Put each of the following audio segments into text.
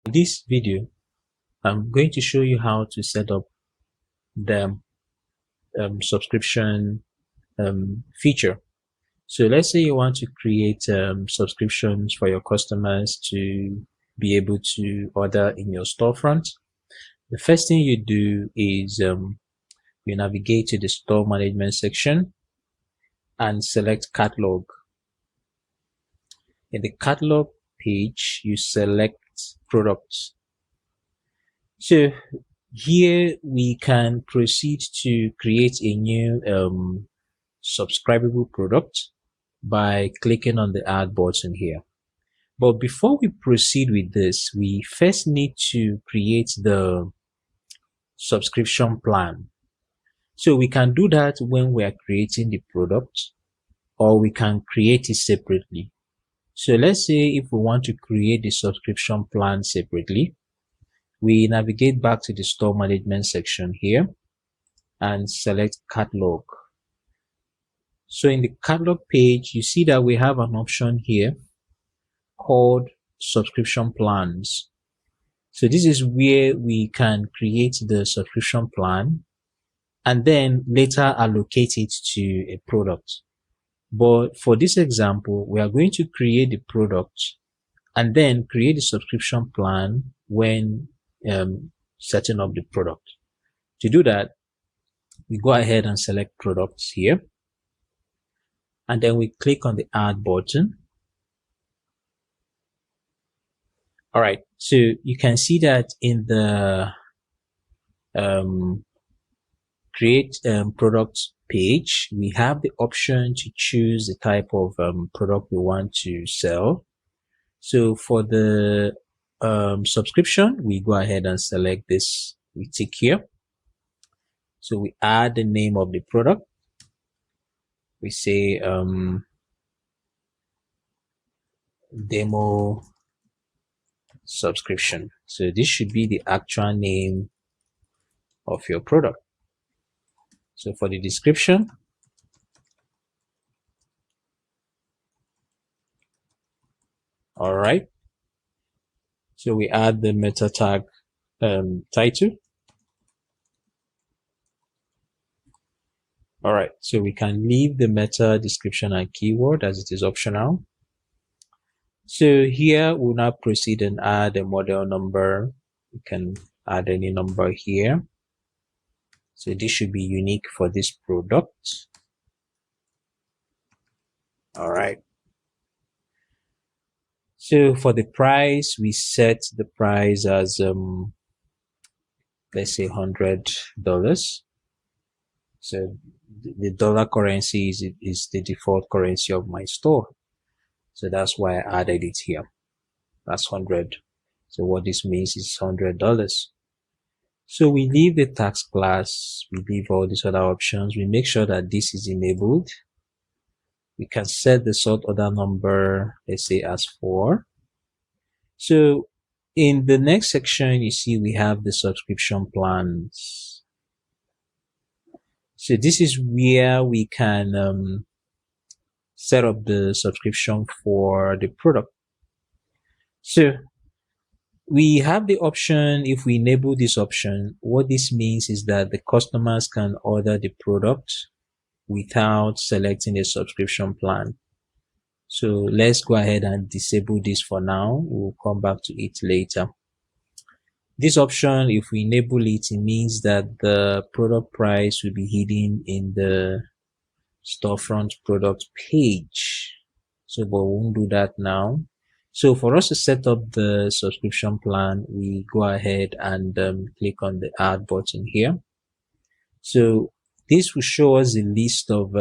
In this video, I'm going to show you how to set up the subscription feature. So let's say you want to create subscriptions for your customers to be able to order in your storefront. The first thing you do is you navigate to the store management section and select catalog. In the catalog page, you select products. So here we can proceed to create a new subscribable product by clicking on the add button here. But before we proceed with this, we first need to create the subscription plan. So we can do that when we are creating the product, or we can create it separately. So let's say if we want to create the subscription plan separately, we navigate back to the store management section here and select catalog. So in the catalog page, you see that we have an option here called subscription plans. So this is where we can create the subscription plan and then later allocate it to a product. But for this example, we are going to create the product and then create the subscription plan when setting up the product. To do that, we go ahead and select products here, and then we click on the add button. All right, so you can see that in the create product page, we have the option to choose the type of product we want to sell. So for the subscription, we go ahead and select this, we tick here. So we add the name of the product. We say demo subscription. So this should be the actual name of your product. So for the description, all right. So we add the meta tag title. All right, so we can leave the meta description and keyword as it is optional. So here we'll now proceed and add a model number. We can add any number here. So this should be unique for this product. All right. So for the price, we set the price as let's say $100. So the dollar currency is the default currency of my store. So that's why I added it here. That's 100. So what this means is $100. So we leave the tax class, we leave all these other options. We make sure that this is enabled. We can set the sort order number, let's say as 4. So in the next section, you see we have the subscription plans. So this is where we can set up the subscription for the product. So we have the option. If we enable this option, what this means is that the customers can order the product without selecting a subscription plan. So let's go ahead and disable this for now. We'll come back to it later. This option, if we enable it, it means that the product price will be hidden in the storefront product page. So, but we won't do that now. So for us to set up the subscription plan, we go ahead and click on the add button here. So this will show us a list of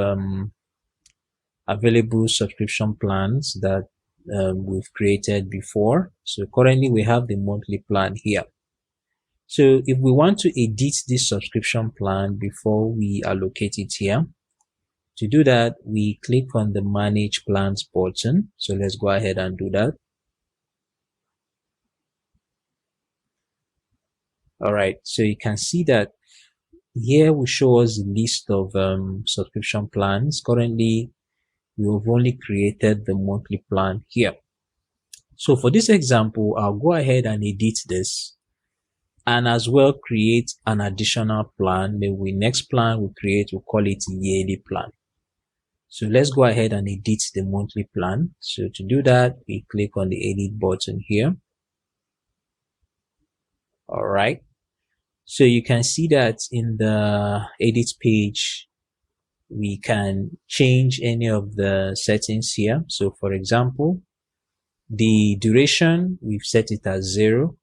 available subscription plans that we've created before. So currently we have the monthly plan here. So if we want to edit this subscription plan before we allocate it here, to do that, we click on the manage plans button. So let's go ahead and do that. All right, so you can see that here will show us a list of subscription plans. Currently, we have only created the monthly plan here. So for this example, I'll go ahead and edit this and as well create an additional plan. Maybe next plan we'll call it yearly plan. So let's go ahead and edit the monthly plan. So to do that, we click on the edit button here. All right. So you can see that in the edit page, we can change any of the settings here. So for example, the duration, we've set it as 0.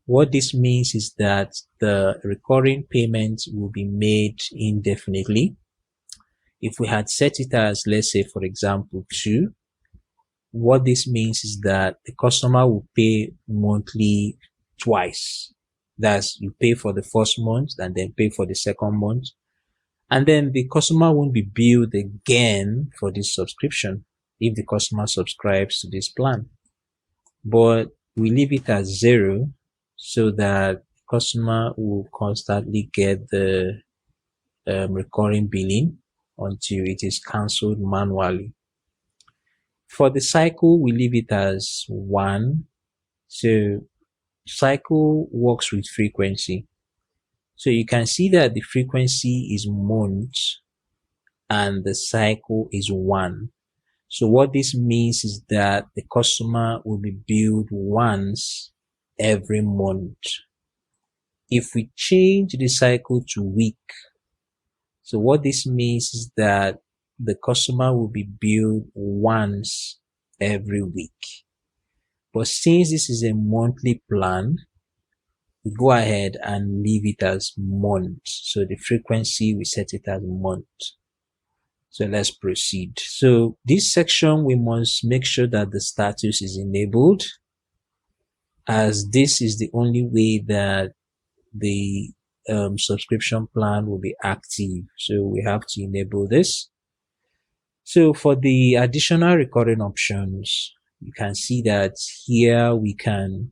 What this means is that the recurring payment will be made indefinitely. If we had set it as, let's say, for example, 2, what this means is that the customer will pay monthly twice. That's, you pay for the first month and then pay for the second month. And then the customer won't be billed again for this subscription if the customer subscribes to this plan. But we leave it as 0 so that customer will constantly get the recurring billing until it is cancelled manually. For the cycle, we leave it as 1. So cycle works with frequency. So you can see that the frequency is months and the cycle is 1. So what this means is that the customer will be billed once every month. If we change the cycle to week, so what this means is that the customer will be billed once every week. But since this is a monthly plan, we go ahead and leave it as month. So the frequency, we set it as month. So let's proceed. So this section, we must make sure that the status is enabled, as this is the only way that the subscription plan will be active. So we have to enable this. So for the additional recurring options, you can see that here we can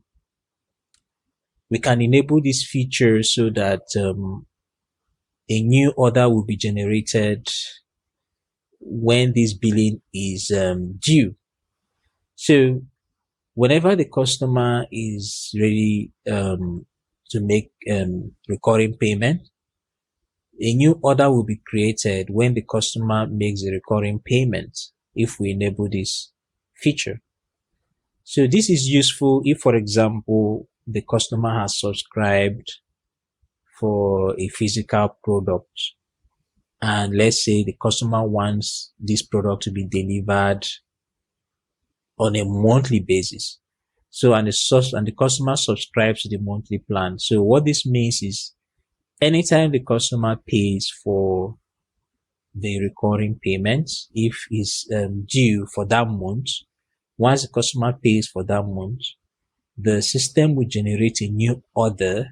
enable this feature so that a new order will be generated when this billing is due. So whenever the customer is ready to make recurring payment, a new order will be created when the customer makes a recurring payment if we enable this feature. So this is useful if, for example, the customer has subscribed for a physical product, and let's say the customer wants this product to be delivered on a monthly basis. So and the customer subscribes to the monthly plan. So what this means is anytime the customer pays for the recurring payments, if it's due for that month, once the customer pays for that month, the system will generate a new order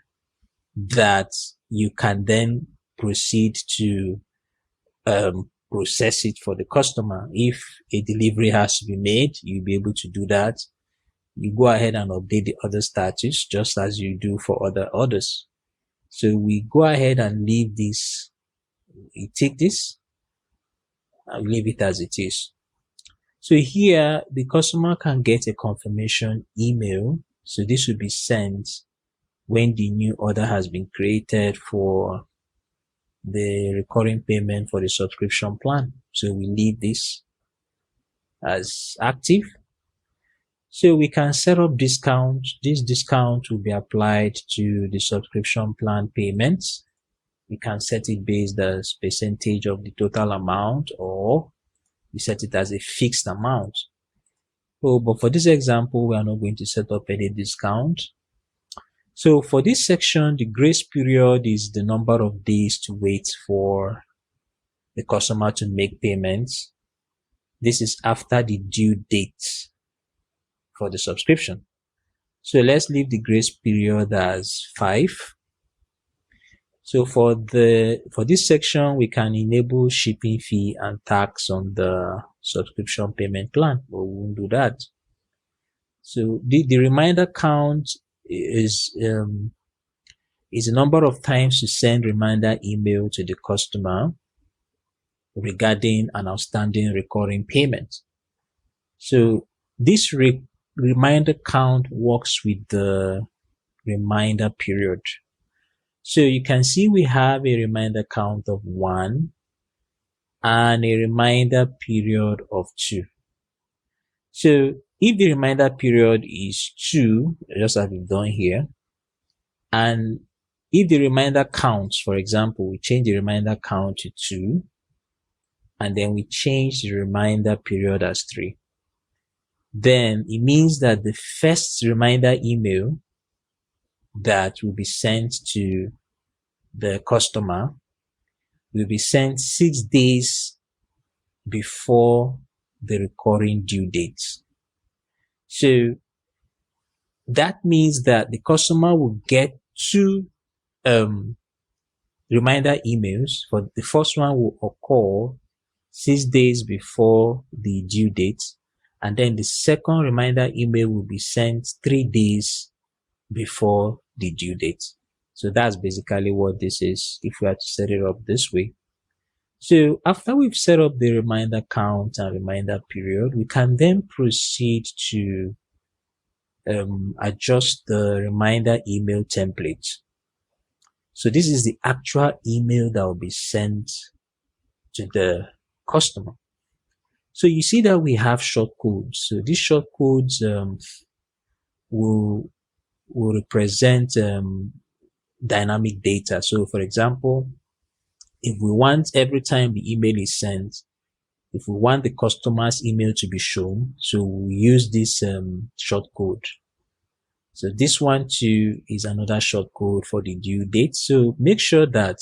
that you can then proceed to process it for the customer. If a delivery has to be made, you'll be able to do that. You go ahead and update the order status just as you do for other orders. So we go ahead and leave this. We take this and leave it as it is. So here the customer can get a confirmation email. So this will be sent when the new order has been created for the recurring payment for the subscription plan. So we leave this as active. So we can set up discount. This discount will be applied to the subscription plan payments. We can set it based as percentage of the total amount, or we set it as a fixed amount. So, but for this example, we are not going to set up any discount. So for this section, the grace period is the number of days to wait for the customer to make payments. This is after the due date for the subscription. So let's leave the grace period as 5. So for this section, we can enable shipping fee and tax on the subscription payment plan, but we won't do that. So the reminder count is the number of times you send reminder email to the customer regarding an outstanding recurring payment. So this reminder count works with the reminder period. So you can see we have a reminder count of 1 and a reminder period of 2. So if the reminder period is 2, just as we've done here, and if the reminder counts, for example, we change the reminder count to 2, and then we change the reminder period as 3, then it means that the first reminder email that will be sent to the customer will be sent 6 days before the recurring due date. So that means that the customer will get 2 reminder emails. For the first one will occur 6 days before the due date, and then the second reminder email will be sent 3 days before the due date. So that's basically what this is if we are to set it up this way. So after we've set up the reminder count and reminder period, we can then proceed to adjust the reminder email template. So this is the actual email that will be sent to the customer. So you see that we have shortcodes. So these shortcodes will represent dynamic data. So for example, if we want every time the email is sent, if we want the customer's email to be shown, so we use this shortcode. So this one too is another shortcode for the due date. So make sure that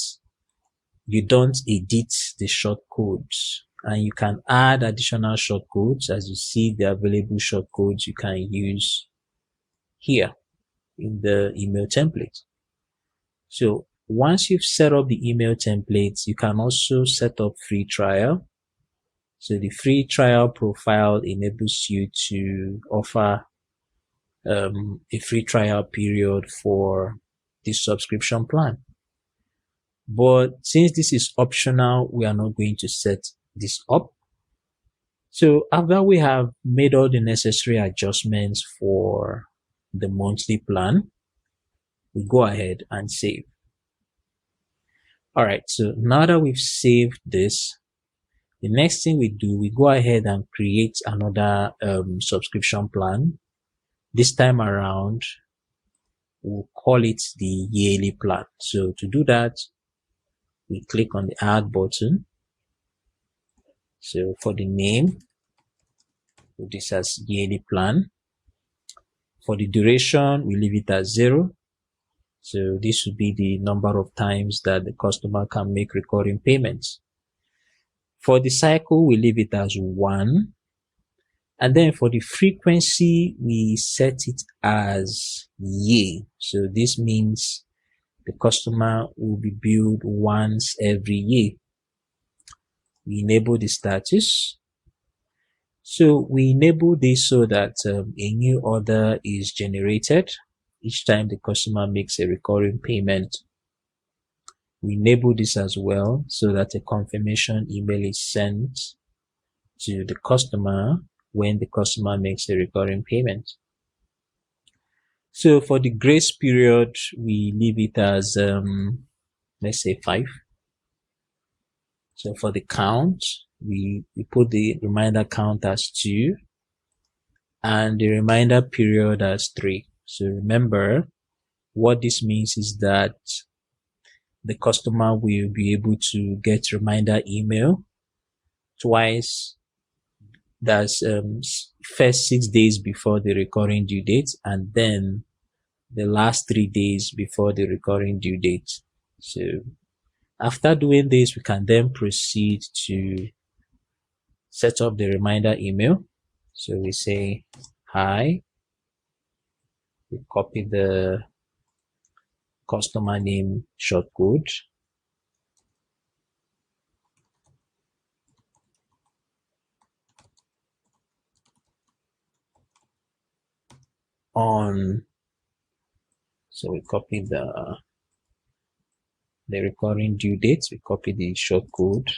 you don't edit the shortcodes, and you can add additional shortcodes. As you see, the available shortcodes you can use here in the email template. So once you've set up the email templates, you can also set up free trial. So the free trial profile enables you to offer a free trial period for the subscription plan. But since this is optional, we are not going to set this up. So after we have made all the necessary adjustments for the monthly plan, we go ahead and save. All right, so now that we've saved this, the next thing we do, we go ahead and create another subscription plan. This time around, we'll call it the yearly plan. So to do that, we click on the add button. So for the name, put this as yearly plan. For the duration, we leave it as 0. So this would be the number of times that the customer can make recurring payments. For the cycle, we leave it as 1. And then for the frequency, we set it as year. So this means the customer will be billed once every year. We enable the status. So we enable this so that a new order is generated each time the customer makes a recurring payment. We enable this as well so that a confirmation email is sent to the customer when the customer makes a recurring payment. So for the grace period, we leave it as, let's say 5. So for the count, we put the reminder count as 2 and the reminder period as 3. So remember, what this means is that the customer will be able to get reminder email twice. That's first 6 days before the recurring due date, and then the last 3 days before the recurring due date. So after doing this, we can then proceed to set up the reminder email. So we say hi, we copy the customer name shortcode, so we copy the recurring due date, we copy the shortcode,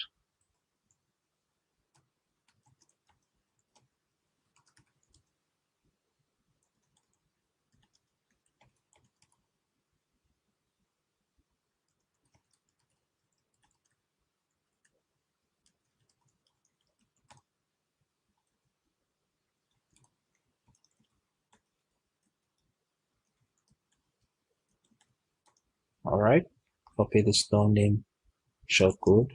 All right, copy the store name shortcode.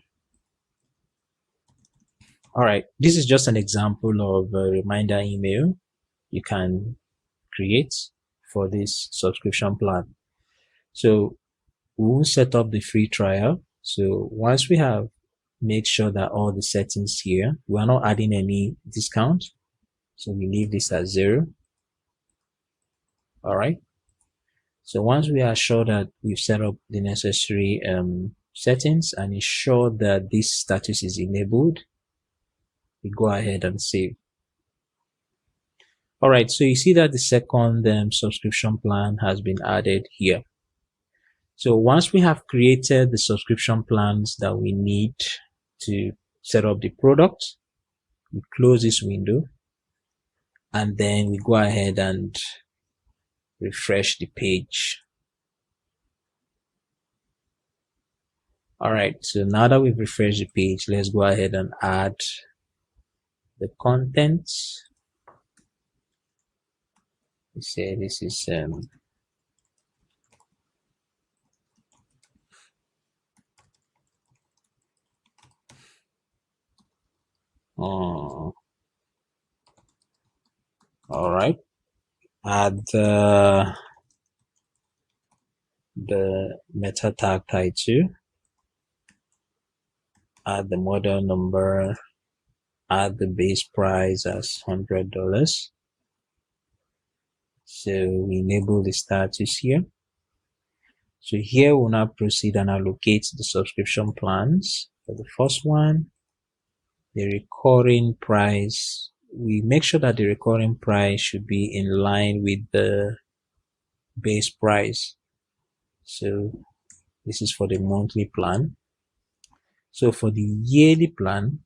All right, this is just an example of a reminder email you can create for this subscription plan. So we'll set up the free trial. So once we have made sure that all the settings here, we are not adding any discount. So we leave this at 0. All right. So once we are sure that we've set up the necessary settings and ensure that this status is enabled, we go ahead and save. All right. So you see that the second subscription plan has been added here. So once we have created the subscription plans that we need to set up the product, we close this window and then we go ahead and refresh the page. All right, so now that we've refreshed the page, let's go ahead and add the content. We say this is all right, add the meta tag title, add the model number, add the base price as $100. So we enable the status here. So here we'll now proceed and allocate the subscription plans. For the first one, the recurring price, we make sure that the recurring price should be in line with the base price. So this is for the monthly plan. So for the yearly plan,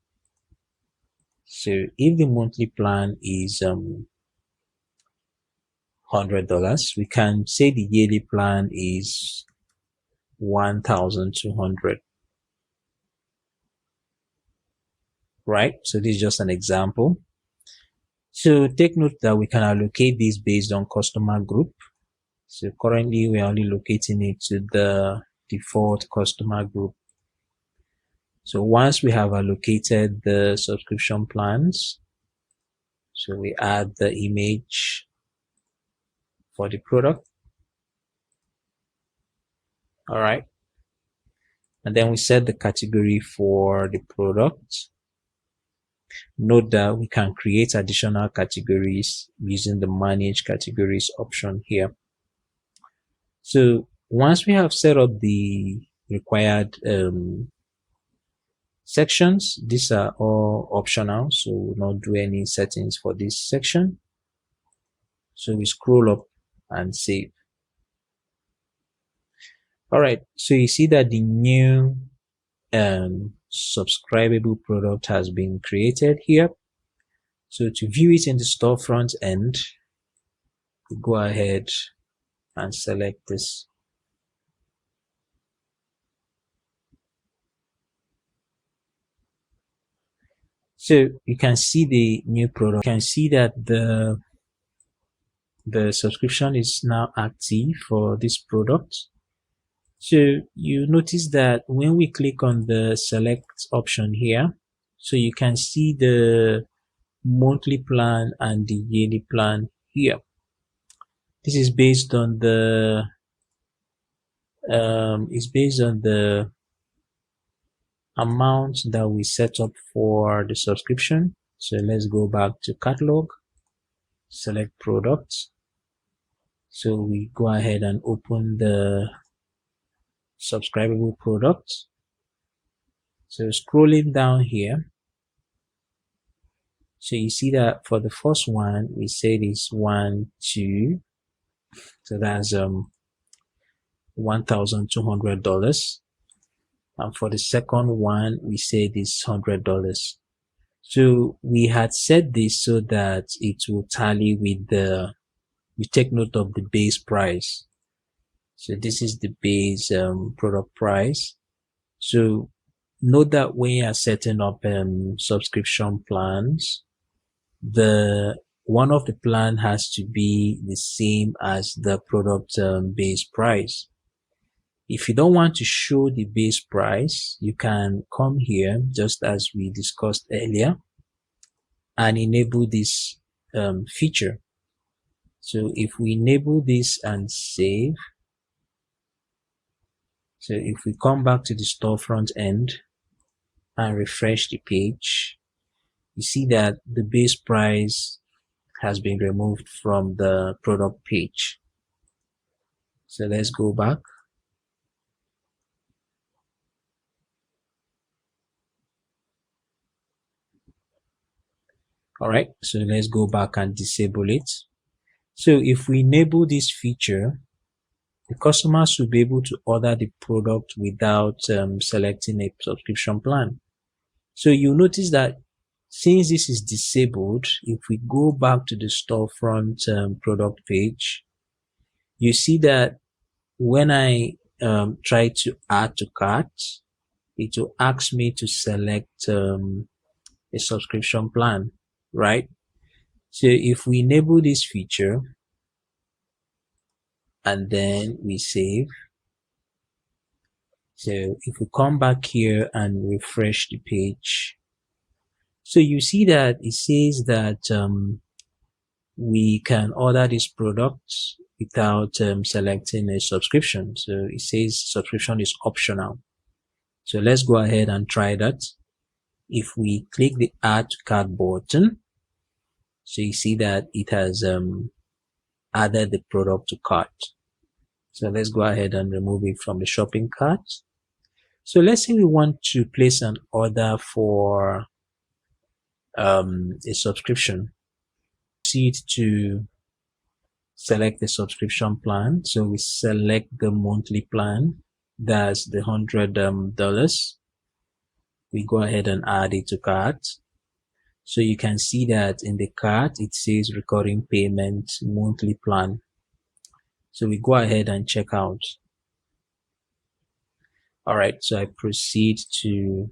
so if the monthly plan is $100, we can say the yearly plan is 1,200. Right? So this is just an example. So take note that we can allocate this based on customer group. So currently we are only locating it to the default customer group. So once we have allocated the subscription plans, so we add the image for the product. All right. And then we set the category for the product. Note that we can create additional categories using the manage categories option here. So once we have set up the required sections, these are all optional, so we'll not do any settings for this section. So we scroll up and save. All right, so you see that the new subscribable product has been created here. So to view it in the storefront end, we go ahead and select this. So you can see the new product. You can see that the subscription is now active for this product. So you notice that when we click on the select option here, so you can see the monthly plan and the yearly plan here. This is based on the amount that we set up for the subscription. So let's go back to catalog, select products. So we go ahead and open the subscribable product. So scrolling down here, so you see that for the first one we said it's 1, 2, so that's $1,200, and for the second one we said it's $100. So we had set this so that it will tally with we take note of the base price. So this is the base product price. So note that when you are setting up subscription plans, one of the plan has to be the same as the product base price. If you don't want to show the base price, you can come here just as we discussed earlier and enable this feature. So if we enable this and save, so if we come back to the storefront end and refresh the page, you see that the base price has been removed from the product page. So let's go back. All right, so let's go back and disable it. So if we enable this feature, the customers will be able to order the product without selecting a subscription plan. So you'll notice that since this is disabled, if we go back to the storefront product page, you see that when I try to add to cart, it will ask me to select a subscription plan, right? So if we enable this feature and then we save, so if we come back here and refresh the page, so you see that it says that we can order this product without selecting a subscription. So it says subscription is optional. So let's go ahead and try that. If we click the add to cart button, so you see that it has added the product to cart. So let's go ahead and remove it from the shopping cart. So let's say we want to place an order for a subscription. Proceed to select the subscription plan. So we select the monthly plan, that's the $100. We go ahead and add it to cart. So you can see that in the cart it says recurring payment monthly plan. So we go ahead and check out. All right, so I proceed to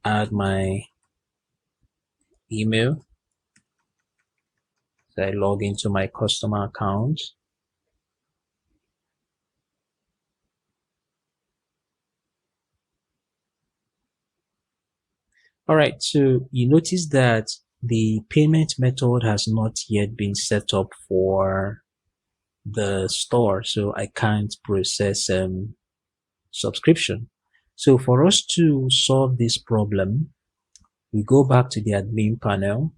add my email. So I log into my customer account. All right, so you notice that the payment method has not yet been set up for the store, so I can't process subscription. So for us to solve this problem, we go back to the admin panel.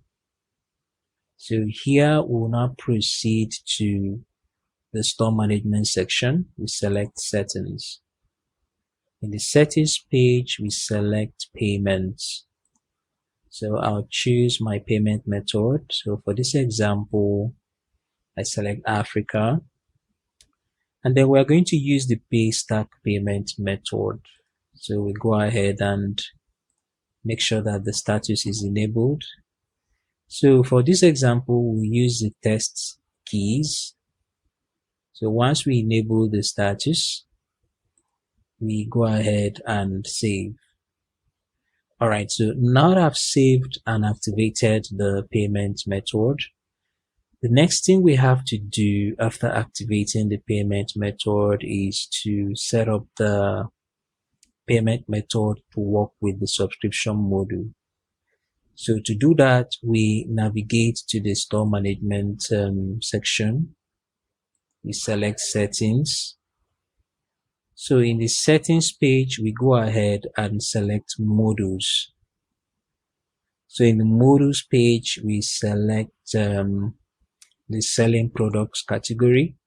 So here we'll now proceed to the store management section. We select settings. In the settings page, we select payments. So I'll choose my payment method. So for this example, I select Africa. And then we're going to use the Paystack payment method. So we go ahead and make sure that the status is enabled. So for this example, we use the test keys. So once we enable the status, we go ahead and save. All right, so now that I've saved and activated the payment method, the next thing we have to do after activating the payment method is to set up the payment method to work with the subscription module. So to do that, we navigate to the store management section. We select settings. So in the settings page, we go ahead and select modules. So in the modules page, we select the selling products category.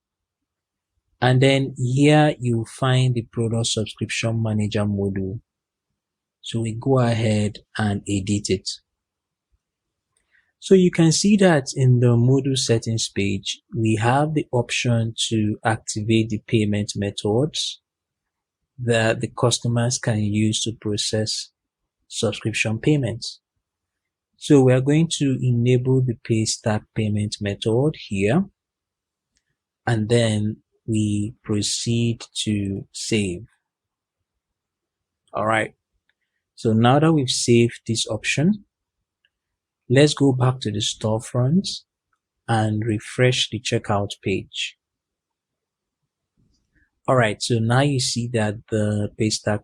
And then here you find the product subscription manager module. So we go ahead and edit it. So you can see that in the module settings page, we have the option to activate the payment methods that the customers can use to process subscription payments. So we are going to enable the Paystack payment method here, and then we proceed to save. All right. So now that we've saved this option, let's go back to the storefront and refresh the checkout page. All right, so now you see that the Paystack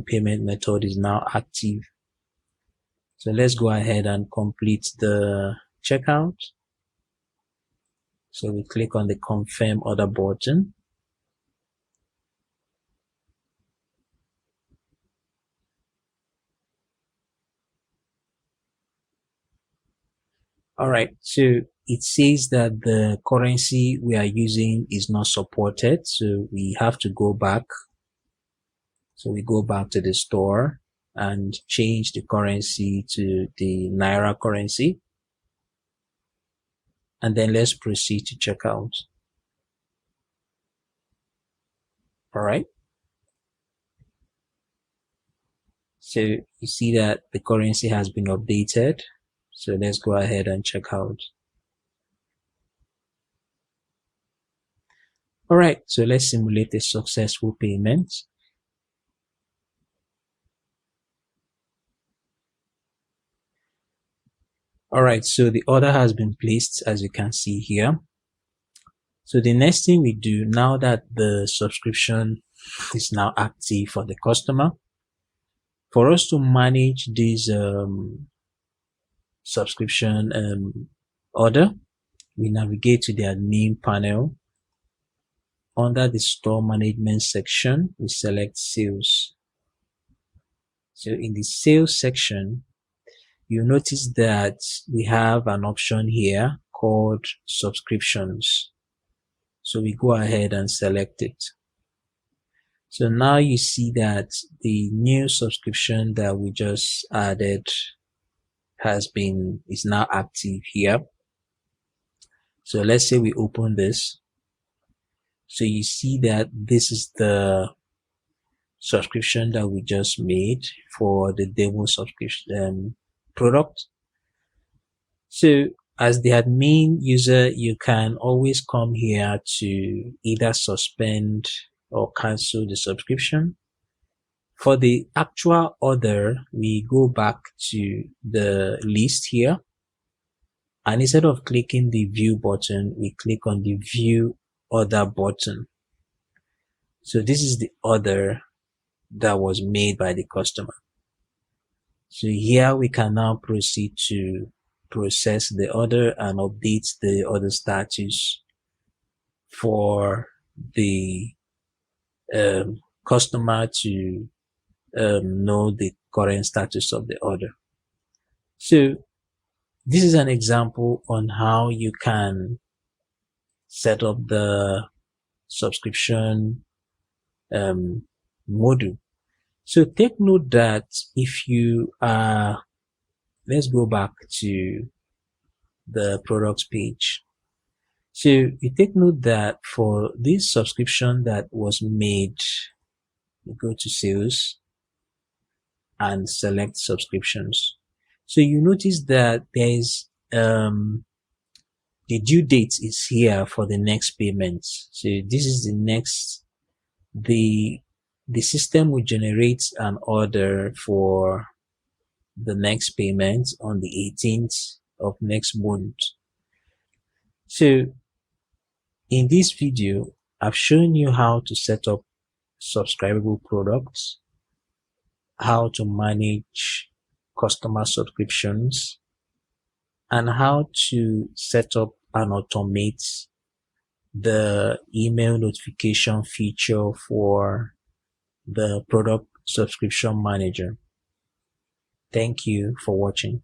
payment method is now active. So let's go ahead and complete the checkout. So we click on the confirm order button. All right, so it says that the currency we are using is not supported. So we have to go back. So we go back to the store and change the currency to the Naira currency. And then let's proceed to checkout. All right. So you see that the currency has been updated. So let's go ahead and check out. All right, so let's simulate a successful payment. All right, so the order has been placed, as you can see here. So the next thing we do, now that the subscription is now active for the customer, for us to manage this subscription order, we navigate to the admin panel. Under the store management section, we select sales. So in the sales section, you notice that we have an option here called subscriptions. So we go ahead and select it. So now you see that the new subscription that we just added is now active here. So let's say we open this. So you see that this is the subscription that we just made for the demo subscription product. So as the admin user, you can always come here to either suspend or cancel the subscription. For the actual order, we go back to the list here. And instead of clicking the view button, we click on the view order button. So this is the order that was made by the customer. So here we can now proceed to process the order and update the order status for the customer to know the current status of the order. So this is an example on how you can set up the subscription module. So take note that if you are, let's go back to the products page. So you take note that for this subscription that was made, you go to sales and select subscriptions. So you notice that there is the due date is here for the next payment. So this is the next, the system will generate an order for the next payment on the 18th of next month. So in this video, I've shown you how to set up subscribable products, how to manage customer subscriptions, and how to set up and automate the email notification feature for the product subscription manager. Thank you for watching.